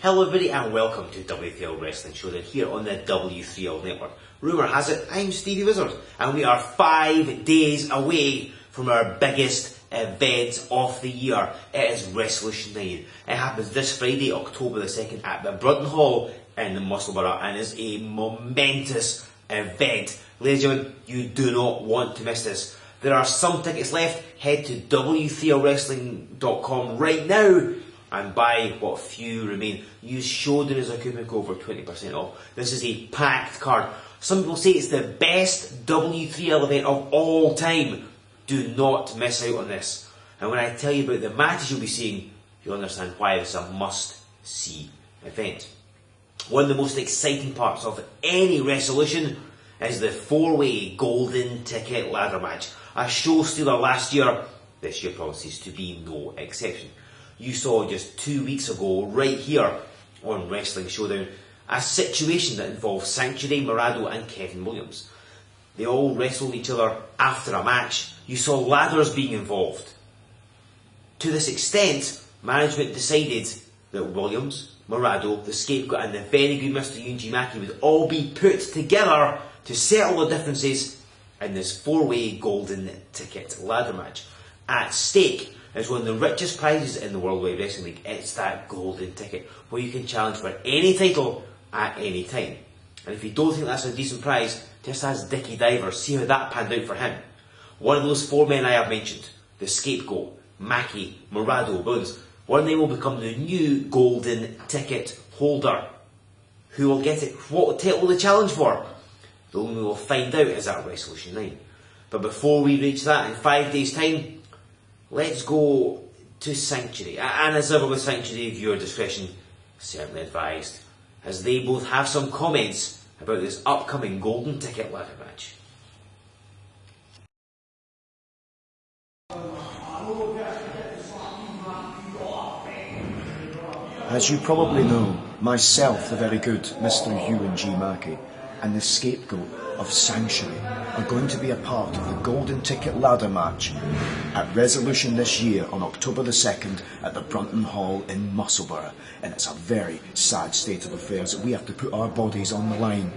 Hello everybody and welcome to W3L Wrestling Showdown here on the W3L network. Rumour has it, I'm Stevie Wizard and we are 5 days away from our biggest event of the year. It is Wrestlution 9. It happens this Friday, October the 2nd at the Brunton Hall in the Musselburgh and is a momentous event. Ladies and gentlemen, you do not want to miss this. There are some tickets left. Head to W3LWrestling.com right now and buy what few remain. Use Showdown as a coupon code for 20% off. This is a packed card. Some people say it's the best W3L event of all time. Do not miss out on this. And when I tell you about the matches you'll be seeing, you'll understand why this is a must-see event. One of the most exciting parts of any Wrestlution is the 4-way golden ticket ladder match. A show stealer last year, this year promises to be no exception. You saw just 2 weeks ago, right here on Wrestling Showdown, a situation that involved Sanctuary, Morado and Kevin Williams. They all wrestled each other after a match. You saw ladders being involved. To this extent, management decided that Williams, Morado, the Scapegoat and the very good Mr. Yuji Maki would all be put together to settle the differences in this 4-way golden ticket ladder match. At stake is one of the richest prizes in the World Wide Wrestling League. It's that golden ticket where you can challenge for any title at any time. And if you don't think that's a decent prize, just ask Dickie Diver, see how that panned out for him. One of those 4 men I have mentioned, the Scapegoat, Maki, Morado, Williams, one of them will become the new golden ticket holder. Who will get it? What title will they challenge for? The only way we'll find out is at Wrestlution 9. But before we reach that, in 5 days' time, let's go to Sanctuary. And as ever with Sanctuary, viewer discretion certainly advised, as they both have some comments about this upcoming golden ticket ladder match. As you probably know, myself, the very good Mr. Yuji Maki, and the Scapegoat of Sanctuary are going to be a part of the golden ticket ladder match at Wrestlution this year on October the 2nd at the Brunton Hall in Musselburgh. And it's a very sad state of affairs that we have to put our bodies on the line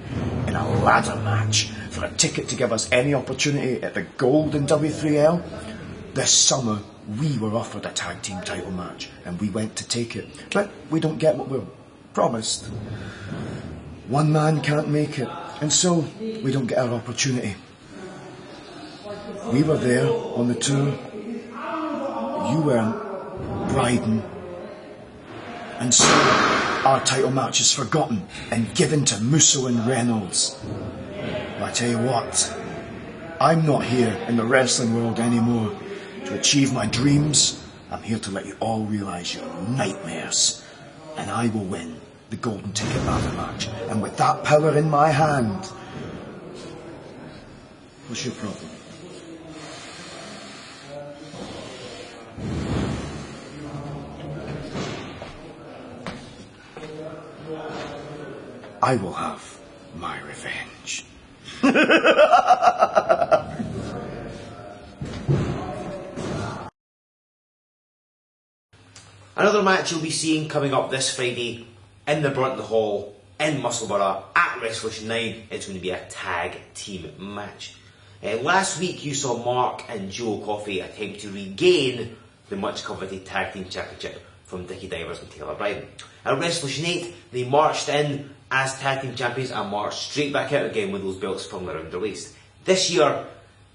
in a ladder match for a ticket to give us any opportunity at the golden W3L. This summer we were offered a tag team title match and we went to take it, but we don't get what we're promised. One man can't make it, and so we don't get our opportunity. We were there on the tour, you weren't, Bryden, and so our title match is forgotten and given to Musso and Reynolds. I tell you what, I'm not here in the wrestling world anymore to achieve my dreams. I'm here to let you all realise your nightmares, and I will win the golden ticket ladder match, and with that power in my hand, what's your problem? I will have my revenge. Another match you'll be seeing coming up this Friday in the Brunton Hall in Musselburgh at Wrestlution 9. It's going to be a tag team match. Last week you saw Mark and Joe Coffey attempt to regain the much coveted tag team championship from Dickie Divers and Taylor Bryden. At Wrestlution 8 they marched in as tag team champions and marched straight back out again with those belts firmly around their waist. This year,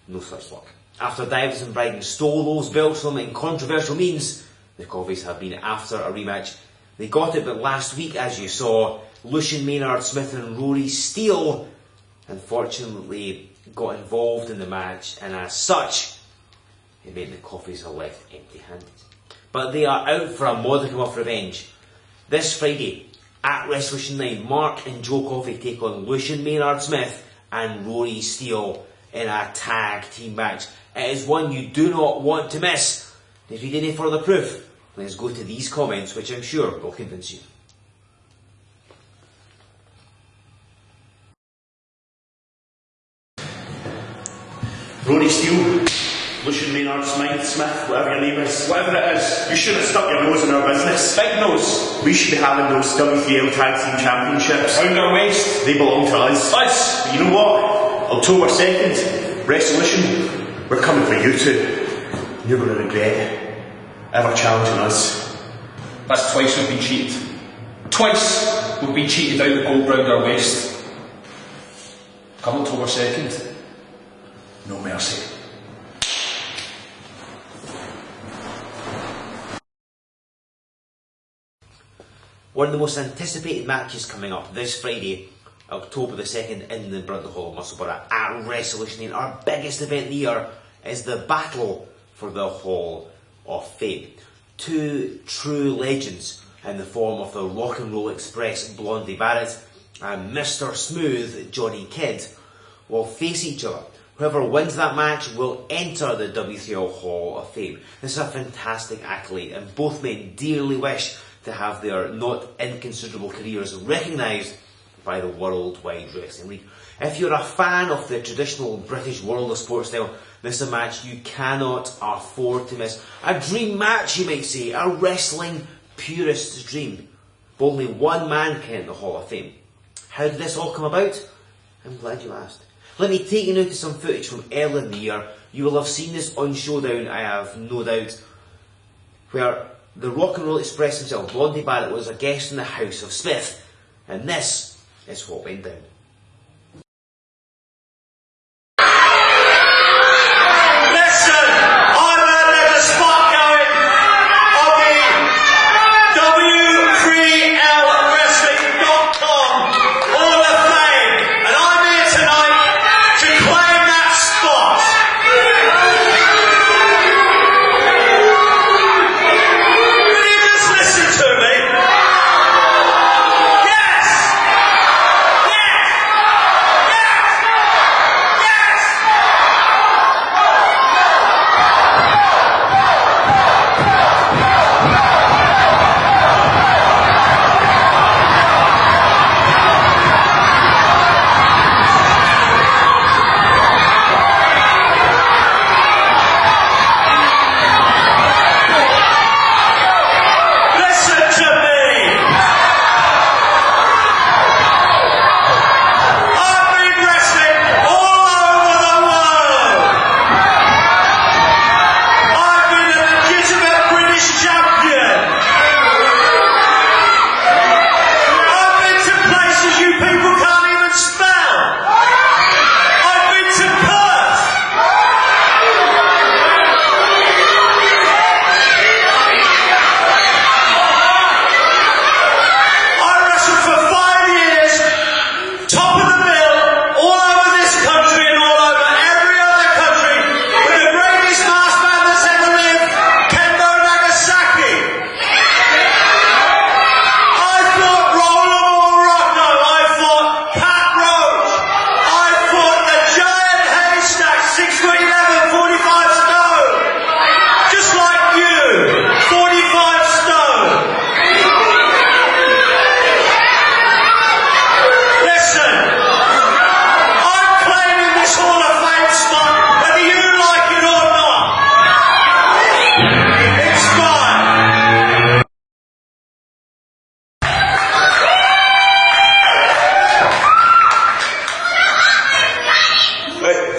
no such luck. After Divers and Bryden stole those belts from them in controversial means, the Coffeys have been after a rematch. They got it, but last week, as you saw, Lucian, Maynard, Smith and Rory Steele unfortunately got involved in the match, and as such, it meant the Coffeys are left empty-handed. But they are out for a modicum of revenge. This Friday, at Wrestlution 9, Mark and Joe Coffey take on Lucian, Maynard, Smith and Rory Steele in a tag team match. It is one you do not want to miss. If you need any further proof, let's go to these comments, which I'm sure will convince you. Rory Steele, Lucian, Maynard, Smith, Smith, whatever your name is. Whatever it is. You shouldn't have stuck your nose in our business. Big nose. We should be having those W3L Tag Team Championships. Round our waist. They belong to us. Us! But you know what? October 2nd, Wrestlution, we're coming for you two. You're going to regret ever challenging us. That's twice we've been cheated. Twice we've been cheated out the gold round our waist. Come October 2nd, no mercy. One of the most anticipated matches coming up this Friday, October the 2nd, in the Brunton Hall of Musselburgh at Wrestlution. Our biggest event of the year is the battle for the Hall of Fame. Two true legends in the form of the Rock and Roll Express Blondie Barrett and Mr. Smooth Johnny Kidd will face each other. Whoever wins that match will enter the W3L Hall of Fame. This is a fantastic accolade, and both men dearly wish to have their not inconsiderable careers recognised by the Worldwide Wrestling League. If you're a fan of the traditional British world of sport style, this is a match you cannot afford to miss. A dream match, you might say, a wrestling purist's dream. But only one man can enter the Hall of Fame. How did this all come about? I'm glad you asked. Let me take you now to some footage from earlier in the year. You will have seen this on Showdown, I have no doubt, where the Rock and Roll Express himself, Blondie Barrett, was a guest in the House of Smith. And this is what went down.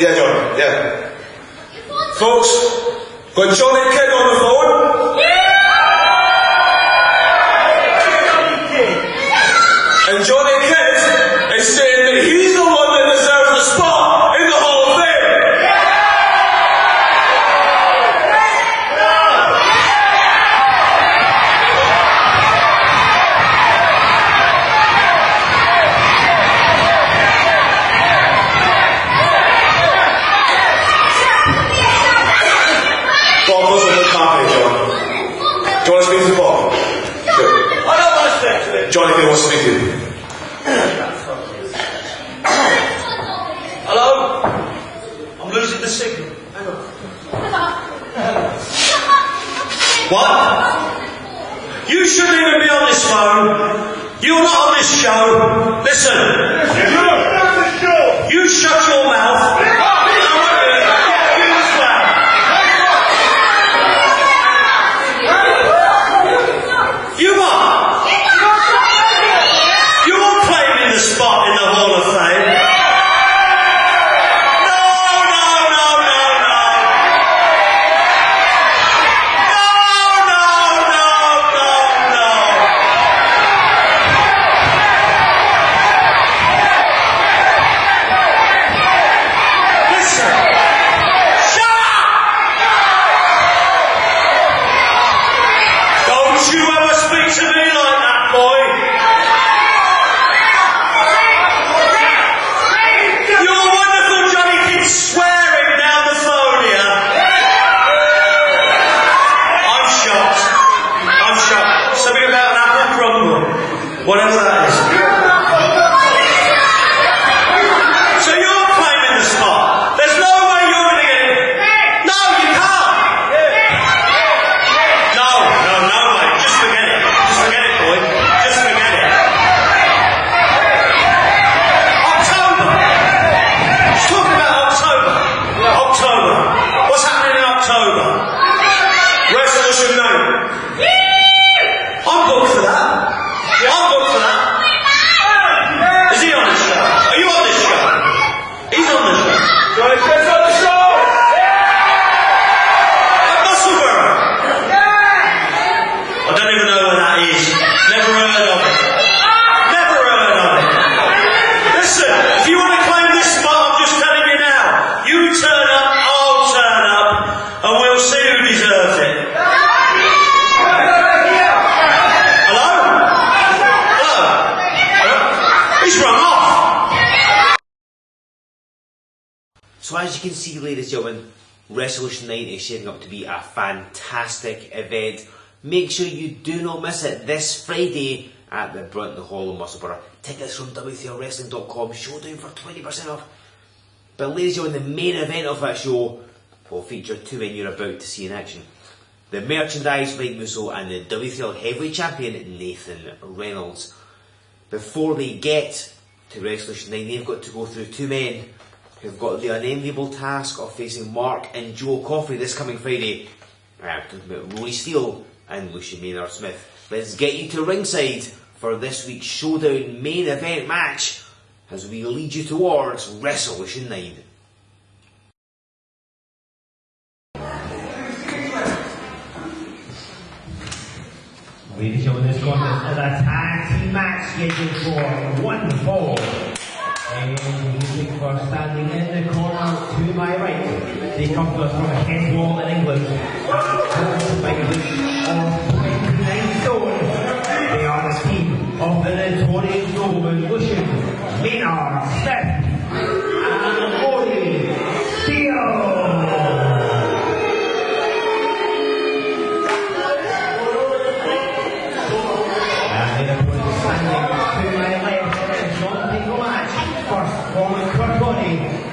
Yeah, John, yeah. Folks, got Johnny Kidd on the phone. And Johnny Kidd is saying that he's the one that deserves the spot in the Hall of Fame. Bob, listen to the carpet, John. Do you want to speak to Bob? I don't want to speak to him. Johnny Kidd wants to speak to you. Hello? I'm losing the signal. Hang on. What? You shouldn't even be on this phone. You're not on this show. Listen. You shut your mouth. You as well. Whatever that is. So you're claiming the spot. There's no way you're going to get it. No, you can't. No, mate. Just forget it. Just forget it, boy. Just forget it. October. Just talking about October. October. What's happening in October? Wrestlution night. I'm booked for that. I'm booked for that. Is he on this show? Are you on this show? He's on this show. Johnny Chris on the show! At Musselburgh! I don't even know where that is. Never heard of it. Never heard of it. Listen, if you want to claim this spot, I'm just telling you now. You turn up, I'll turn up, and we'll see who deserves it. So as you can see, ladies and gentlemen, Wrestlution 9 is shaping up to be a fantastic event. Make sure you do not miss it this Friday at the Brunton Hall in Musselburgh. Tickets from W3LWrestling.com, Showdown for 20% off. But ladies and gentlemen, the main event of that show will feature two men you're about to see in action. The merchandise Mike Musso and the W3L Heavyweight Champion Nathan Reynolds. Before they get to Wrestlution 9, they've got to go through two men who've got the unenviable task of facing Mark and Joe Coffey this coming Friday. I'm talking about Rory Steele and Lucian Maynard Smith. Let's get you to ringside for this week's Showdown main event match as we lead you towards Wrestlution 9. Ladies and gentlemen, this contest is a tag team match scheduled for one fall. And music for standing in the corner to my right. They come to us from Henswall in England. By the weight of 29 stone. They are the team of the notorious nobleman Lucian, Maynard, Smith, and Rory Steele.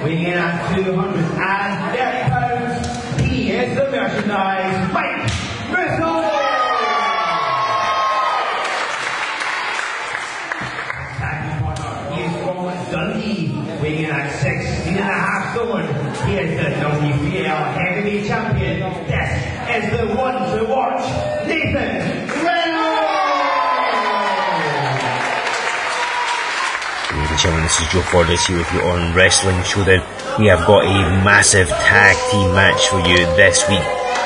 Weighing in at 230 pounds, he is the merchandise Mike Musso! Attacking partner, he is from Dundee, weighing in at 16.5 stone. He is the W3L Heavyweight Champion. This is the one to watch, Nathan Reynolds! Gentlemen, this is Joe Fordyce here with you on Wrestling Showdown. We have got a massive tag team match for you this week,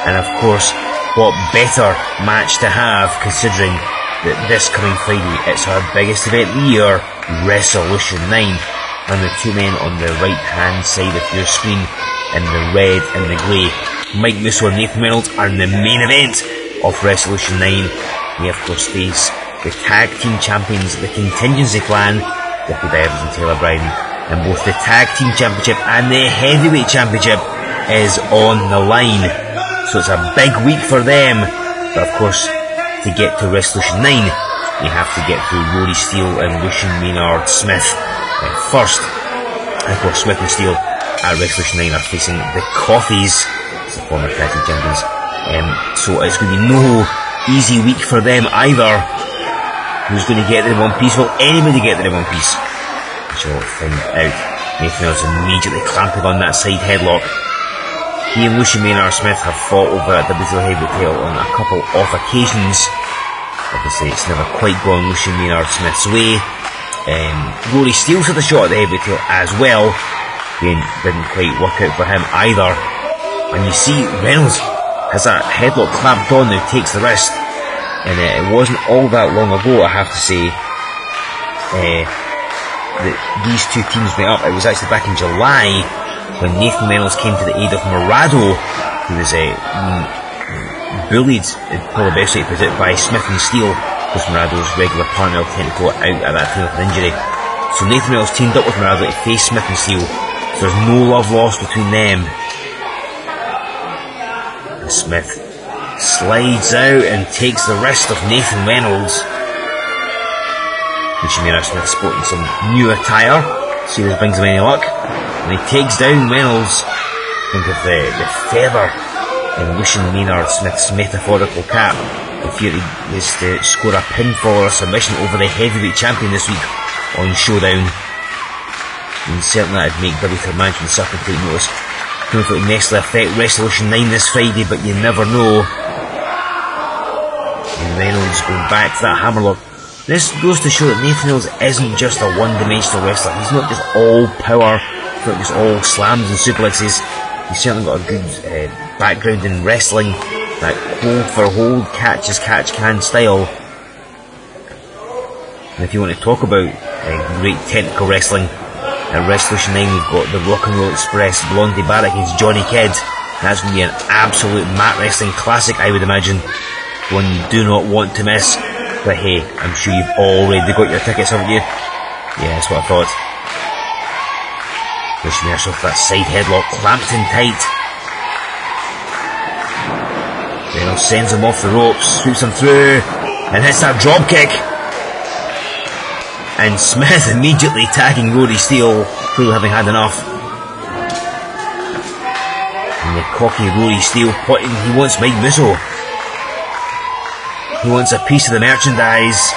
and of course, what better match to have considering that this coming Friday it's our biggest event of the year, Wrestlution 9, and the two men on the right hand side of your screen in the red and the grey, Mike Musso and Nathan Reynolds, are in the main event of Wrestlution 9. We of course face the tag team champions, the contingency plan, Ricky Evans and Taylor Bryan, and both the Tag Team Championship and the Heavyweight Championship is on the line. So it's a big week for them. But of course, to get to Wrestlution 9, you have to get through Rory Steele and Lucian Maynard Smith first. And of course, Smith and Steele at Wrestlution 9 are facing the Coffeys, as the former Tag Team Champions. So it's going to be no easy week for them either. Who's going to get there in one piece? Will anybody get there in one piece? Which we'll find out. Nathan Reynolds immediately clamping on that side headlock. He and Lucian Maynard Smith have fought over at W3L Heavyweight title on a couple of occasions. Obviously, it's never quite gone Lucian Maynard Smith's way. Rory Steele's had a shot at the heavyweight title as well. Again, didn't quite work out for him either. And you see, Reynolds has that headlock clamped on now, takes the wrist. And it wasn't all that long ago, I have to say, that these two teams met up. It was actually back in July when Nathan Reynolds came to the aid of Morado, who was bullied, probably the best way to put it, by Smith and Steele, because Morado's regular partner tended to go out at that time with an injury. So Nathan Reynolds teamed up with Morado to face Smith and Steele. So there's no love lost between them. And Smith slides out and takes the wrist of Nathan Reynolds. Lucian Maynard Smith sporting some new attire. See if this brings him any luck. And he takes down Reynolds. Think of the feather in Lucian Maynard Smith's metaphorical cap. The theory is to score a pinfall or a submission over the heavyweight champion this week on Showdown. And certainly that'd make W3L management suffer take notice. Don't know if it'll necessarily affect Wrestlution 9 this Friday, but you never know. And Reynolds going back to that hammerlock. This goes to show that Nathan Reynolds isn't just a one-dimensional wrestler. He's not just all power, not just all slams and suplexes. He's certainly got a good background in wrestling, that hold for hold, catch as catch can style. And if you want to talk about great technical wrestling, at Wrestlution 9 we've got the Rock and Roll Express Blondie Barrett against Johnny Kidd. That's going to be an absolute mat wrestling classic, I would imagine. One you do not want to miss. But hey, I'm sure you've already got your tickets, haven't you? Yeah, that's what I thought. Lucian Maynard off that side headlock, clamped in tight. Reynolds sends him off the ropes, sweeps him through, and hits that drop kick. And Smith immediately tagging Rory Steele, clearly having had enough. And the cocky Rory Steele pointing, he wants Mike Musso. He wants a piece of the merchandise.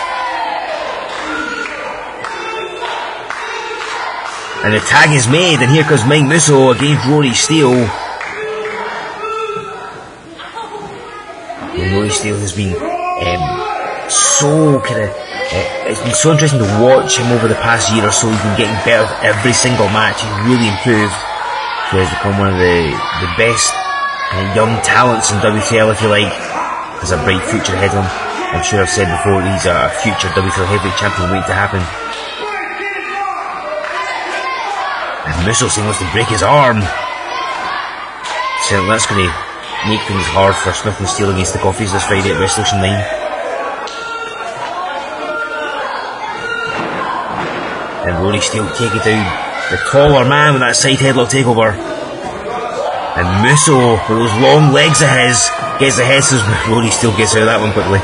And the tag is made, and here comes Mike Musso against Rory Steele. And Rory Steele has been so kind of... it's been so interesting to watch him over the past year or so. He's been getting better with every single match. He's really improved. He has become one of the best young talents in W3L, if you like. Has a bright future ahead of him. I'm sure I've said before he's a future W3L heavyweight champion waiting to happen. And Musso saying wants to break his arm. So that's going to make things hard for Smith and Steele against the Coffees this Friday at Wrestlution 9. And Rory Steele taking down the taller man with that side headlock takeover. And Musso, with those long legs of his, gets the head scissors, but Rory Steele gets out of that one quickly.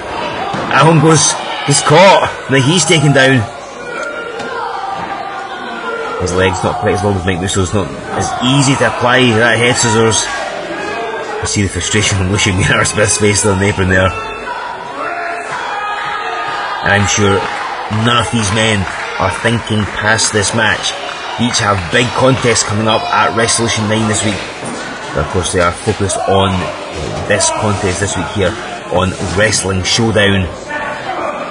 That one gets caught. Now he's taken down. His leg's not quite as long as Mike Musso's, not as easy to apply that head scissors. You see the frustration from Lucian Maynard Smith's face on the apron there. And I'm sure none of these men are thinking past this match. Each have big contests coming up at Wrestlution 9 this week. But of course they are focused on this contest this week here on Wrestling Showdown.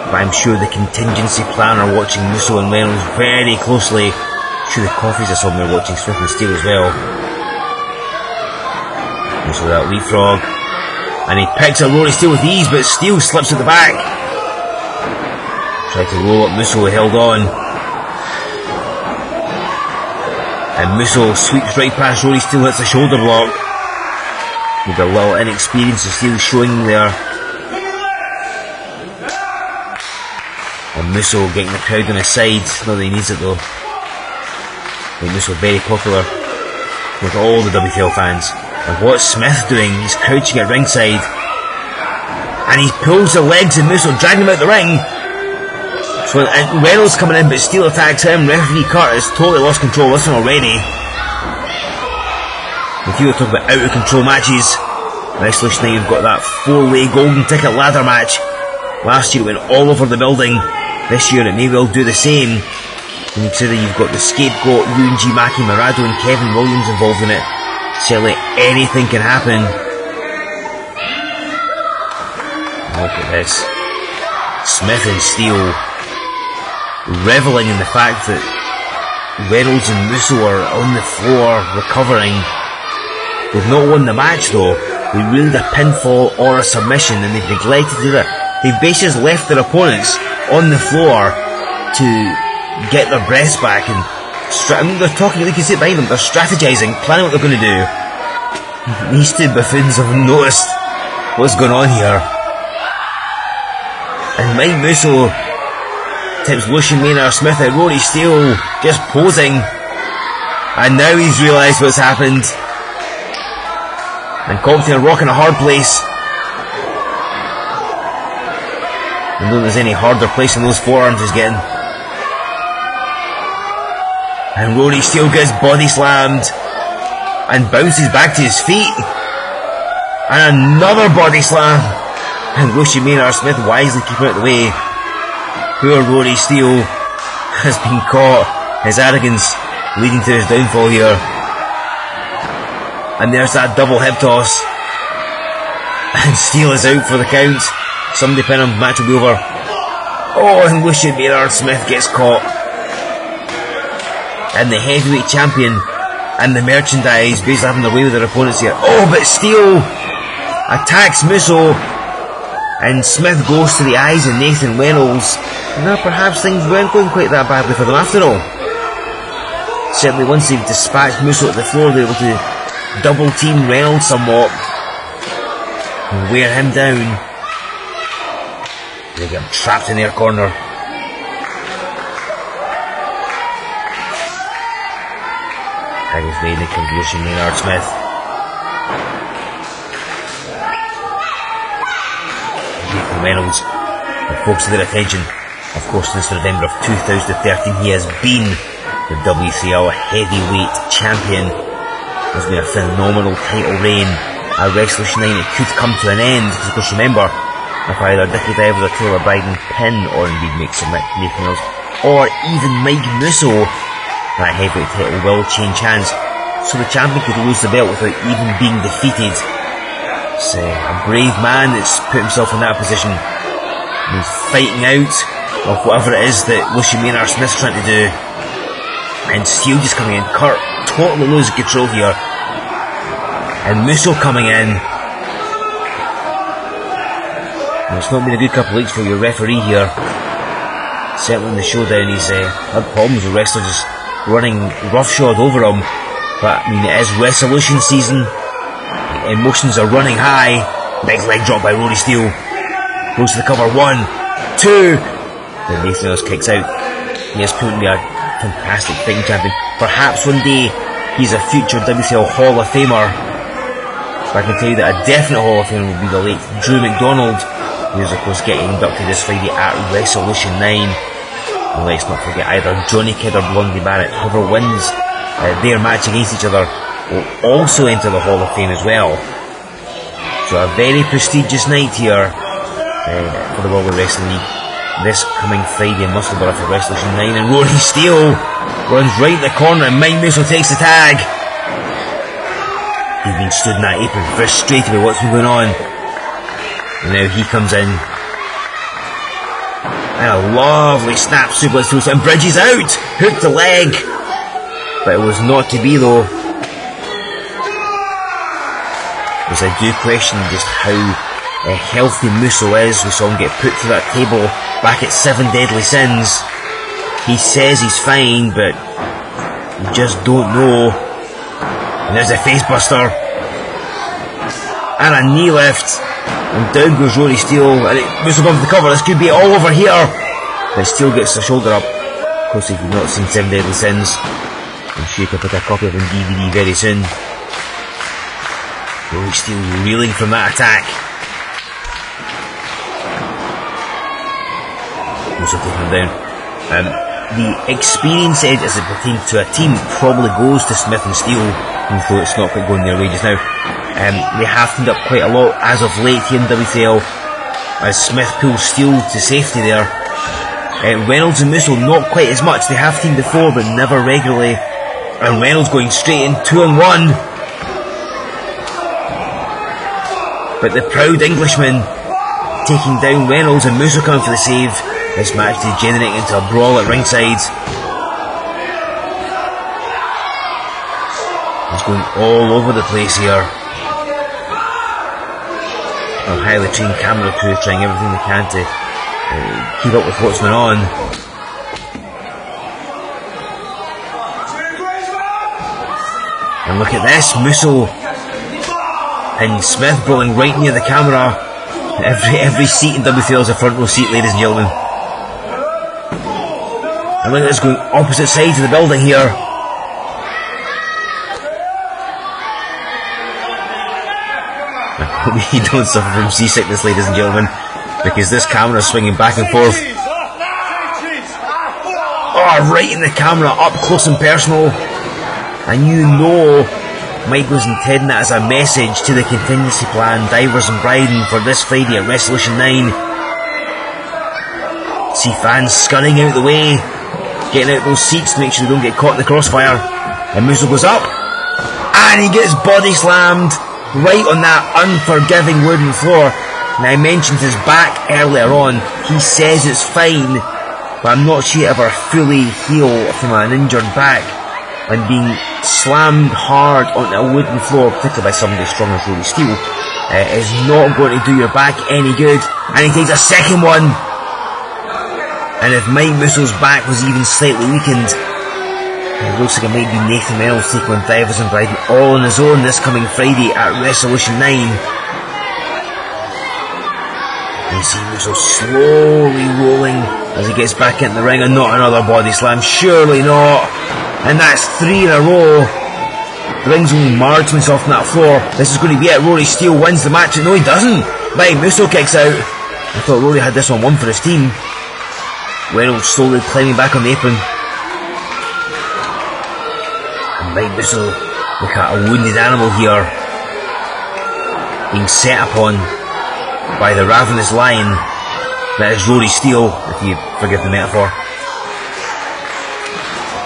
But I'm sure the contingency plan are watching Musso and Reynolds very closely. I'm sure the Coffees are somewhere watching Smith and Steele as well. Musso with that leapfrog. And he picks up Rory Steele with ease, but Steele slips at the back. Tried to roll up Musso, held on. And Musso sweeps right past Rory Steele, hits a shoulder block. With a little inexperience of Steele showing there. And Musso getting the crowd on his side. Not that he needs it though. I think Musso very popular with all the W3L fans. And what's Smith doing? He's crouching at ringside. And he pulls the legs of Musso, dragging him out the ring. So Reynolds coming in, but Steele attacks him. Referee Curtis totally lost control. Listen already. If you were talking about out of control matches, Wrestlution 9 have got that 4-way golden ticket ladder match. Last year it went all over the building. This year it may well do the same. When you consider you've got the Scapegoat, UNG Maki Marado and Kevin Williams involved in it. Certainly anything can happen. Look at this. Smith and Steele reveling in the fact that Reynolds and Musso are on the floor recovering. They've not won the match though. They ruled a pinfall or a submission and they've neglected to do that. They've basically left their opponents on the floor to get their breaths back and they're talking, you can see it behind them, they're strategizing, planning what they're going to do. These two buffoons have noticed what's going on here. And Mike Musso tips Lucian Maynard Smith at Rory Steele just posing, and now he's realised what's happened. And Compton are rocking a hard place. I don't think there's any harder place than those forearms he's getting. And Rory still gets body slammed and bounces back to his feet. And another body slam. And Lucian Maynard Smith wisely keeping it out of the way. Poor Rory Steele has been caught. His arrogance leading to his downfall here. And there's that double hip toss. And Steele is out for the count. Somebody pin him, match will be over. Oh, and Lucian Maynard Smith gets caught. And the heavyweight champion and the merchandise basically having their way with their opponents here. Oh, but Steele attacks Musso. And Smith goes to the eyes of Nathan Reynolds. Now perhaps things weren't going quite that badly for them after all. Certainly once they've dispatched Musso to the floor, they're able to double team Reynolds somewhat and wear him down. They get him trapped in their corner. Tag is made from Lucian Maynard Smith. Nathan Reynolds will focus their attention. Of course, since November of 2013, he has been the W3L heavyweight champion. There's been a phenomenal title reign at Wrestlution 9. It could come to an end, because of course remember, if either Dickie Dive or Taylor Biden pin, or indeed make some Nathan Reynolds, or even Mike Musso, that heavyweight title will change hands. So the champion could lose the belt without even being defeated. It's a brave man that's put himself in that position. And he's fighting out of whatever it is that Lucian Maynard Smith's trying to do. And Steele just coming in. Kurt totally losing control here. And Musso coming in. And it's not been a good couple of weeks for your referee here. Certainly in the Showdown he's had problems with wrestlers just running roughshod over him. But I mean, it is Wrestlution season. Emotions are running high. Big leg drop by Rory Steele. Goes to the cover. 1, 2. Then Nathan Reynolds kicks out. He has proven to be a fantastic fighting champion. Perhaps one day he's a future W3L Hall of Famer. But I can tell you that a definite Hall of Famer will be the late Drew McDonald, who is of course getting inducted this Friday at Wrestlution 9. And let's not forget either Johnny Kidd or Blondie Barrett. Whoever wins their match against each other will also enter the Hall of Fame as well. So a very prestigious night here for the World Wrestling League this coming Friday in Musselburgh for Wrestlution 9. And Rory Steele runs right in the corner and Mike Musso takes the tag. He's been stood in that apron frustrated with what's been going on. And now he comes in. And a lovely snap suplex through, and Bridges out! Hooked the leg! But it was not to be though. Because I do question just how healthy Musso is. We saw him get put through that table back at 7 Deadly Sins. He says he's fine, but you just don't know. And there's a face buster. And a knee lift. And down goes Rory Steele. And Musso comes to the cover. This could be all over here. But Steele gets the shoulder up. Of course, if you've not seen 7 Deadly Sins, I'm sure you can put a copy of it on DVD very soon. Rory Steele reeling from that attack. Also taking him down. The experience edge as it pertains to a team probably goes to Smith and Steele, though it's not quite going their way just now. They have teamed up quite a lot as of late here in W3L, as Smith pulls Steele to safety there. Reynolds and Musso not quite as much. They have teamed before but never regularly. And Reynolds going straight in, 2-on-1. But the proud Englishman taking down Reynolds, and Musso coming for the save. This match degenerating into a brawl at ringside. He's going all over the place here. A highly trained camera crew trying everything they can to keep up with what's going on. And look at this, Musso and Smith brawling right near the camera. Every seat in W3L is a front row seat, ladies and gentlemen. And look at this, going opposite sides of the building here. I hope you don't suffer from seasickness, ladies and gentlemen, because this camera is swinging back and forth. Oh, right in the camera, up close and personal. And you know Mike was intending that as a message to the contingency plan, Divers and Bryden, for this Friday at Wrestlution 9. See fans scurrying out the way, getting out those seats to make sure they don't get caught in the crossfire. And Musso goes up, and he gets body slammed right on that unforgiving wooden floor. Now, I mentioned his back earlier on. He says it's fine, but I'm not sure he ever fully healed from an injured back. And being slammed hard on a wooden floor, particularly by somebody as strong as Rory Steele, is not going to do your back any good. And he takes a second one. And if Mike Musso's back was even slightly weakened, it looks like it might be Nathan Reynolds taking on Divers and Bryden all on his own this coming Friday at Wrestlution 9. And you see Musso slowly rolling as he gets back into the ring, and not another body slam, surely not. And that's 3 in a row. The ring's only marginally off on that floor. This is going to be it. Rory Steele wins the match. No, he doesn't. Mike Musso kicks out. I thought Rory had this on one for his team. Reynolds slowly climbing back on the apron. And Mike Musso, look at a wounded animal here, being set upon by the ravenous lion that is Rory Steele, if you forgive the metaphor.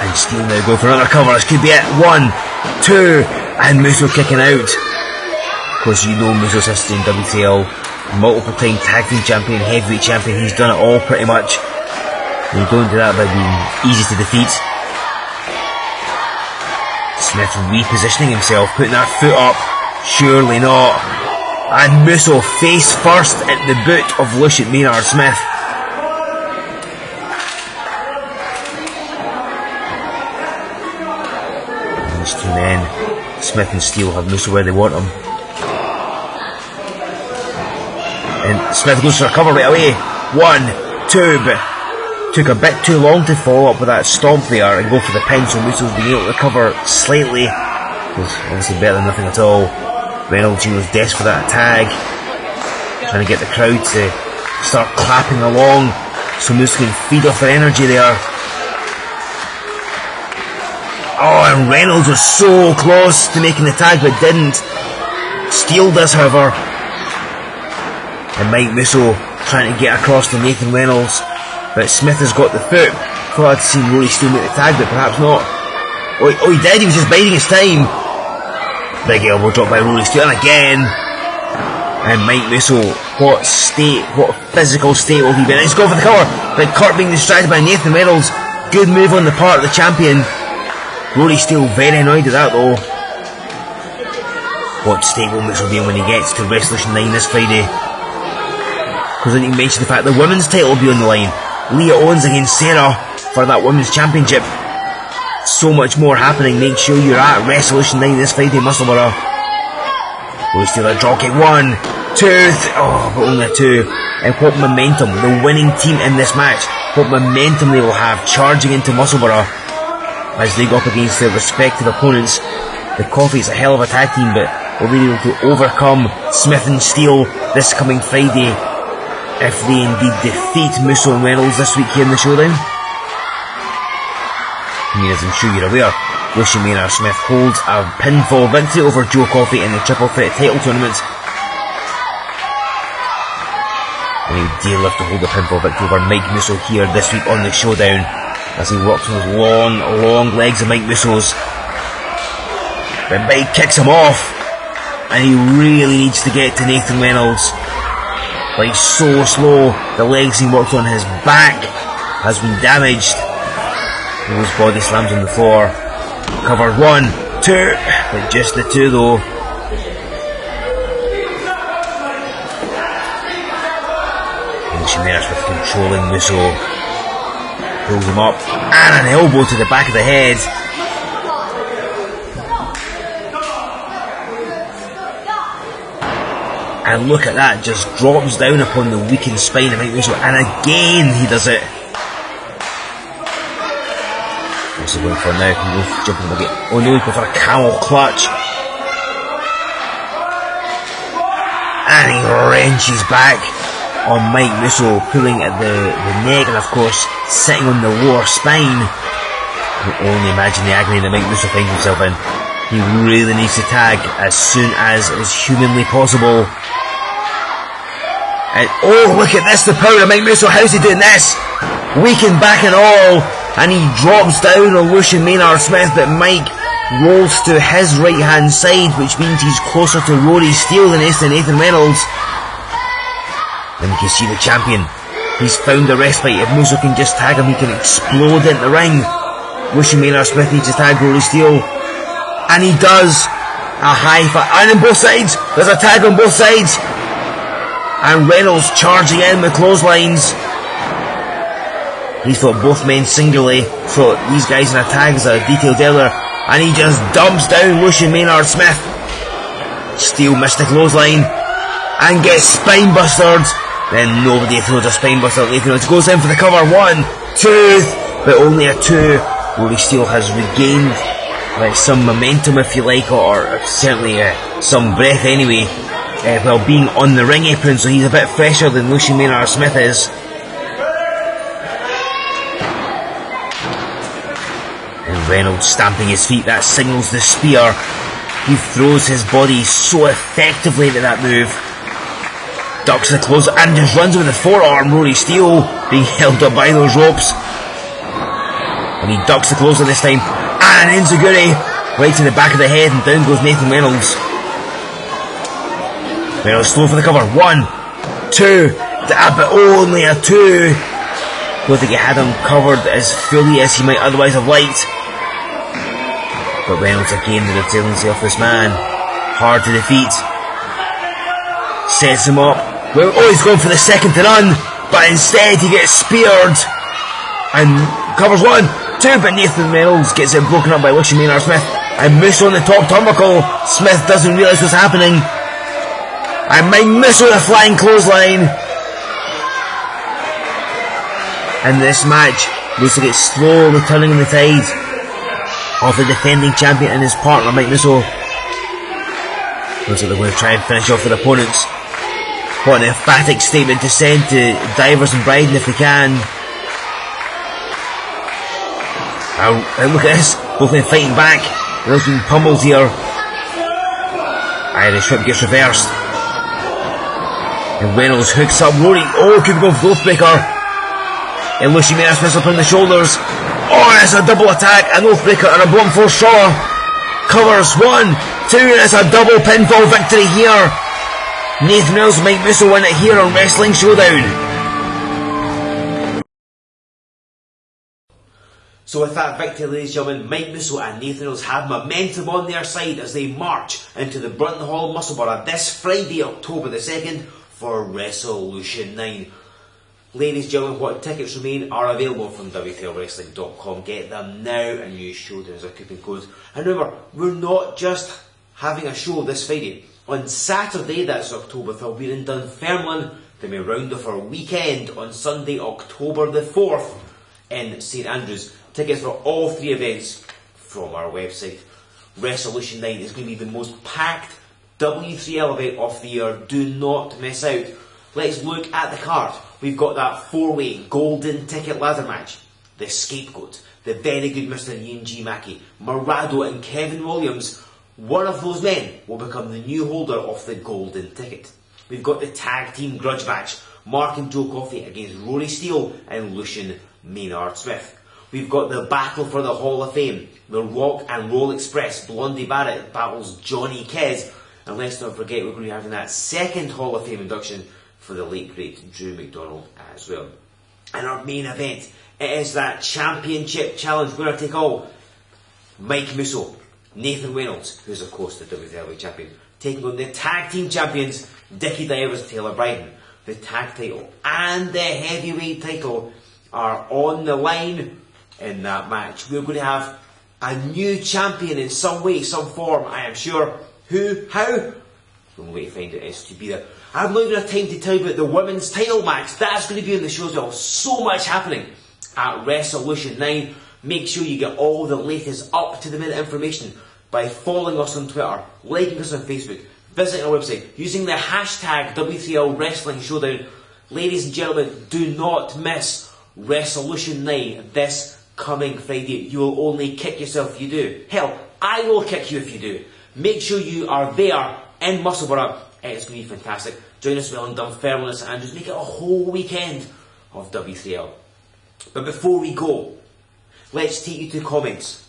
And Steele now going for another cover. This could be it. 1, 2, and Musso kicking out. Of course, you know Musso's history in W3L. Multiple time tag team champion, heavyweight champion. He's done it all pretty much. And you don't do that by being easy to defeat. Smith repositioning himself, putting that foot up. Surely not. And Musso face first at the boot of Lucian Maynard Smith. These two men, Smith and Steele, have Musso where they want him. And Smith goes for a cover right away. 1, 2, but took a bit too long to follow up with that stomp there and go for the pin, so Musso's being able to recover slightly. It was obviously better than nothing at all. Reynolds was desperate for that tag, trying to get the crowd to start clapping along so Musso can feed off their energy there. Oh, and Reynolds was so close to making the tag but didn't. Steele does, however. And Mike Musso trying to get across to Nathan Reynolds, but Smith has got the foot. Thought I'd seen Rory Steele make the tag, but perhaps not. Oh, he did, he was just biding his time. Big elbow drop by Rory Steele, and again. And Mike Musso, what physical state will he be in? He's going for the cover, but Kurt being distracted by Nathan Reynolds. Good move on the part of the champion. Rory Steele very annoyed at that though. What state will Musso be in when he gets to Wrestlution 9 this Friday? Because I didn't mention the fact the women's title will be on the line. Leah Owens against Sarah for that women's championship. So much more happening. Make sure you're at Wrestlution 9 this Friday, Musselburgh. Rory Steele, a dropkick. 1, 2, but only a 2. And what momentum the winning team in this match, what momentum they will have charging into Musselburgh as they go up against their respective opponents. The Coffee's a hell of a tag team, but will they be able to overcome Smith and Steele this coming Friday if they indeed defeat Musso and Reynolds this week here in the Showdown? I mean, as I'm sure you're aware, Lucian Maynard Smith holds a pinfall victory over Joe Coffey in the Triple Threat title tournament. And he would dearly love to hold a pinfall victory over Mike Musso here this week on the Showdown as he works on those long legs of Mike Musso's. But Mike kicks him off, and he really needs to get to Nathan Reynolds. But he's so slow. The legs he worked on, his back has been damaged. Those body slams on the floor. Covered 1, 2, but just the 2 though. Lucian Maynard with controlling Musso. Pulls him up, and an elbow to the back of the head. And look at that, just drops down upon the weakened spine of Mike Musso, and again he does it. What's he going for now? Can he go jumping again? Oh no, he's going for a camel clutch. And he wrenches back. on Mike Musso, pulling at the neck and of course sitting on the lower spine. You can only imagine the agony that Mike Musso finds himself in. He really needs to tag as soon as is humanly possible. And oh, look at this, the power of Mike Musso. How's he doing this? Weakened back and all, and he drops down on Lucian Maynard Smith, but Mike rolls to his right hand side, which means he's closer to Rory Steele than he is to Nathan Reynolds. Then you can see the champion. He's found the respite. If Musso can just tag him, he can explode into the ring. Lucian Maynard Smith needs to tag Rory Steele, and he does. A high five, and on both sides. There's a tag on both sides, and Reynolds charging in with clotheslines. He fought both men singularly, so these guys in a tag as I detailed earlier, and he just dumps down Lucian Maynard Smith. Steele missed the clothesline and gets spine bustered. Then nobody throws a spine buster. Nathan Reynolds goes in for the cover. 1, 2, but only a 2. Rory Steele has regained some momentum, if you like, or certainly some breath anyway, while being on the ring apron, so he's a bit fresher than Lucian Maynard Smith is. And Reynolds stamping his feet, that signals the spear. He throws his body so effectively into that move. Ducks the close and just runs with the forearm. Rory Steele being held up by those ropes. And he ducks the closer this time. And enziguri right to the back of the head, and down goes Nathan Reynolds. Reynolds slow for the cover. 1, 2, but only a 2. Don't think he had him covered as fully as he might otherwise have liked. But Reynolds again, the resiliency of this man, hard to defeat. Sets him up. Well, oh, he's going for the second to none, but instead he gets speared and covers 1, 2, but Nathan Reynolds gets it broken up by Lucian Maynard Smith, and Musso on the top turnbuckle. Smith doesn't realise what's happening, and Mike Musso with a flying clothesline. And this match looks like it's slowly turning on the tide of the defending champion and his partner Mike Musso. Looks like they're going to try and finish off their opponents. What an emphatic statement to send to Divers and Bryden if they can. And look at this, both men fighting back. They're being pummeled here. Irish whip gets reversed. And Reynolds hooks up Rory. Oh, could go for Oathbreaker. And Lucian Maynard Smith up on the shoulders. Oh, and it's a double attack, an Oathbreaker and a blunt force shoulder. Covers 1, 2, and it's a double pinfall victory here. Nathan Reynolds and Mike Musso win it here on Wrestling Showdown. So with that victory, ladies and gentlemen, Mike Musso and Nathan Reynolds have momentum on their side as they march into the Brunton Hall Muscle Bar this Friday, October the 2nd for Wrestlution 9. Ladies and gentlemen, what tickets remain are available from W3LWrestling.com. Get them now and use Showdown as a coupon code. And remember, we're not just having a show this Friday. On Saturday, that's October 3rd, we're in Dunfermline. Then we round off our weekend on Sunday, October the 4th in St Andrews. Tickets for all 3 events from our website. Wrestlution 9 is going to be the most packed W3L event of the year. Do not miss out. Let's look at the card. We've got that 4-way golden ticket ladder match. The Scapegoat, the very good Mr. Ian G. Mackey, Morado and Kevin Williams. One of those men will become the new holder of the golden ticket. We've got the tag team grudge match. Mark and Joe Coffey against Rory Steele and Lucian Maynard Smith. We've got the battle for the Hall of Fame. The Rock and Roll Express. Blondie Barrett battles Johnny Kez. And let's not forget we're going to be having that second Hall of Fame induction for the late great Drew McDonald as well. And our main event, it is that championship challenge. We're going to take all Mike Musso, Nathan Reynolds, who's of course the WWE champion, taking on the tag team champions Dickie Divers and Taylor Bryden. The tag title and the heavyweight title are on the line in that match. We're going to have a new champion in some way, some form, I am sure. Who? How? The only way to find it is to be there. I've not even had time to tell you about the women's title match. That's going to be in the show as well. So much happening at Wrestlution 9. Make sure you get all the latest up-to-the-minute information by following us on Twitter, liking us on Facebook, visiting our website, using the hashtag W3L Wrestling Showdown, Ladies and gentlemen, do not miss Wrestlution night this coming Friday. You will only kick yourself if you do. Hell, I will kick you if you do. Make sure you are there in Musselburgh. It's going to be fantastic. Join us well in Dunfermline and St Andrews. Make it a whole weekend of W3L. But before we go, let's take you to comments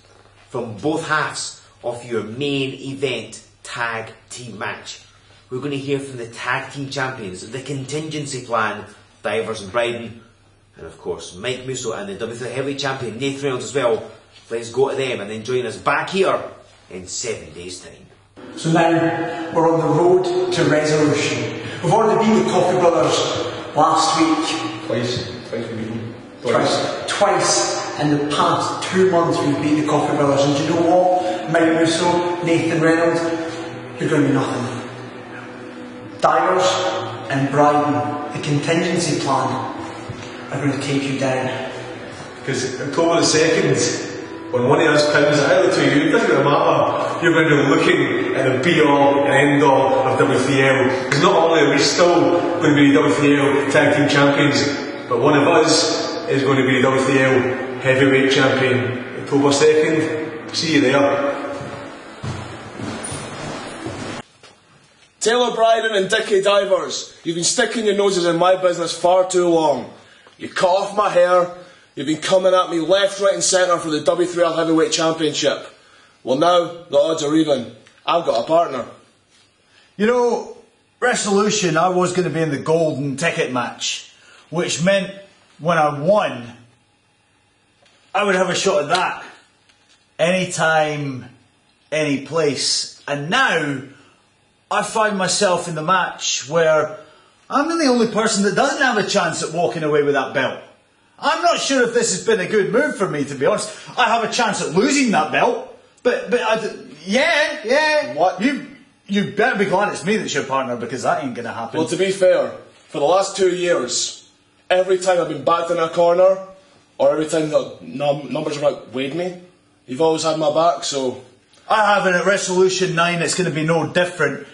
from both halves of your main event tag team match. We're going to hear from the tag team champions, the contingency plan, Divers and Bryden, and of course Mike Musso and the W3L heavyweight champion Nathan Reynolds as well. Let's go to them and then join us back here in 7 days' time. So now we're on the road to Wrestlution. We've already beat the Coffee Brothers last week. Twice we beat them. Twice in the past 2 months we've beat the Coffee Brothers, and do you know what? Mike Musso, Nathan Reynolds, you're going to be nothing. Divers and Bryden, the contingency plan, are going to take you down. Because October the 2nd, when one of us comes either to you, it doesn't really matter. You're going to be looking at the be-all and end-all of W3L. Because not only are we still going to be the W3L Tag Team Champions, but one of us is going to be the W3L Heavyweight Champion. October 2nd, see you there. Taylor Bryden and Dickie Divers, you've been sticking your noses in my business far too long. You cut off my hair, you've been coming at me left, right and centre for the W3L Heavyweight Championship. Well now, the odds are even. I've got a partner. You know, Wrestlution, I was going to be in the golden ticket match, which meant when I won, I would have a shot at that. Anytime, any place. And now, I find myself in the match where I'm the only person that doesn't have a chance at walking away with that belt. I'm not sure if this has been a good move for me, to be honest. I have a chance at losing that belt, but yeah. What? You better be glad it's me that's your partner, because that ain't gonna happen. Well, to be fair, for the last 2 years, every time I've been backed in a corner, or every time the numbers have outweighed me, you've always had my back, so... I have it at Wrestlution 9, it's going to be no different.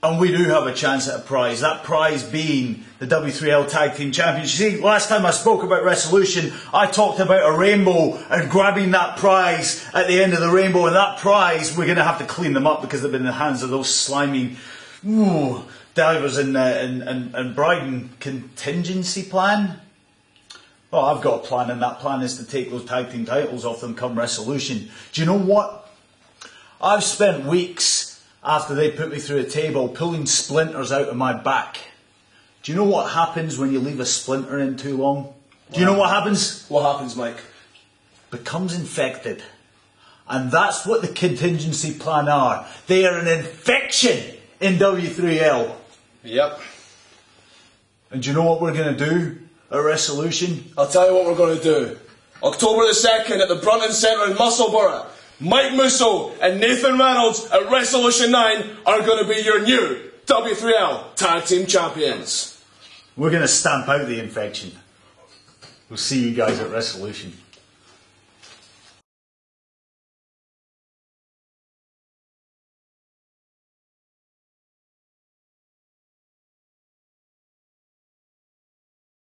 And we do have a chance at a prize. That prize being the W3L Tag Team Champions. You see, last time I spoke about Wrestlution, I talked about a rainbow and grabbing that prize at the end of the rainbow. And that prize, we're going to have to clean them up because they've been in the hands of those slimy Divers and Bryden. Contingency plan? Oh, I've got a plan, and that plan is to take those tag team titles off them come Wrestlution. Do you know what? I've spent weeks after they put me through a table pulling splinters out of my back. Do you know what happens when you leave a splinter in too long? Do you know what happens? What happens, Mike? Becomes infected. And that's what the contingency plan are. They are an infection in W3L. Yep. And do you know what we're going to do at Wrestlution? I'll tell you what we're going to do. October the 2nd at the Brunton Centre in Musselburgh, Mike Musso and Nathan Reynolds at Wrestlution 9 are going to be your new W3L Tag Team Champions. We're going to stamp out the infection. We'll see you guys at Wrestlution.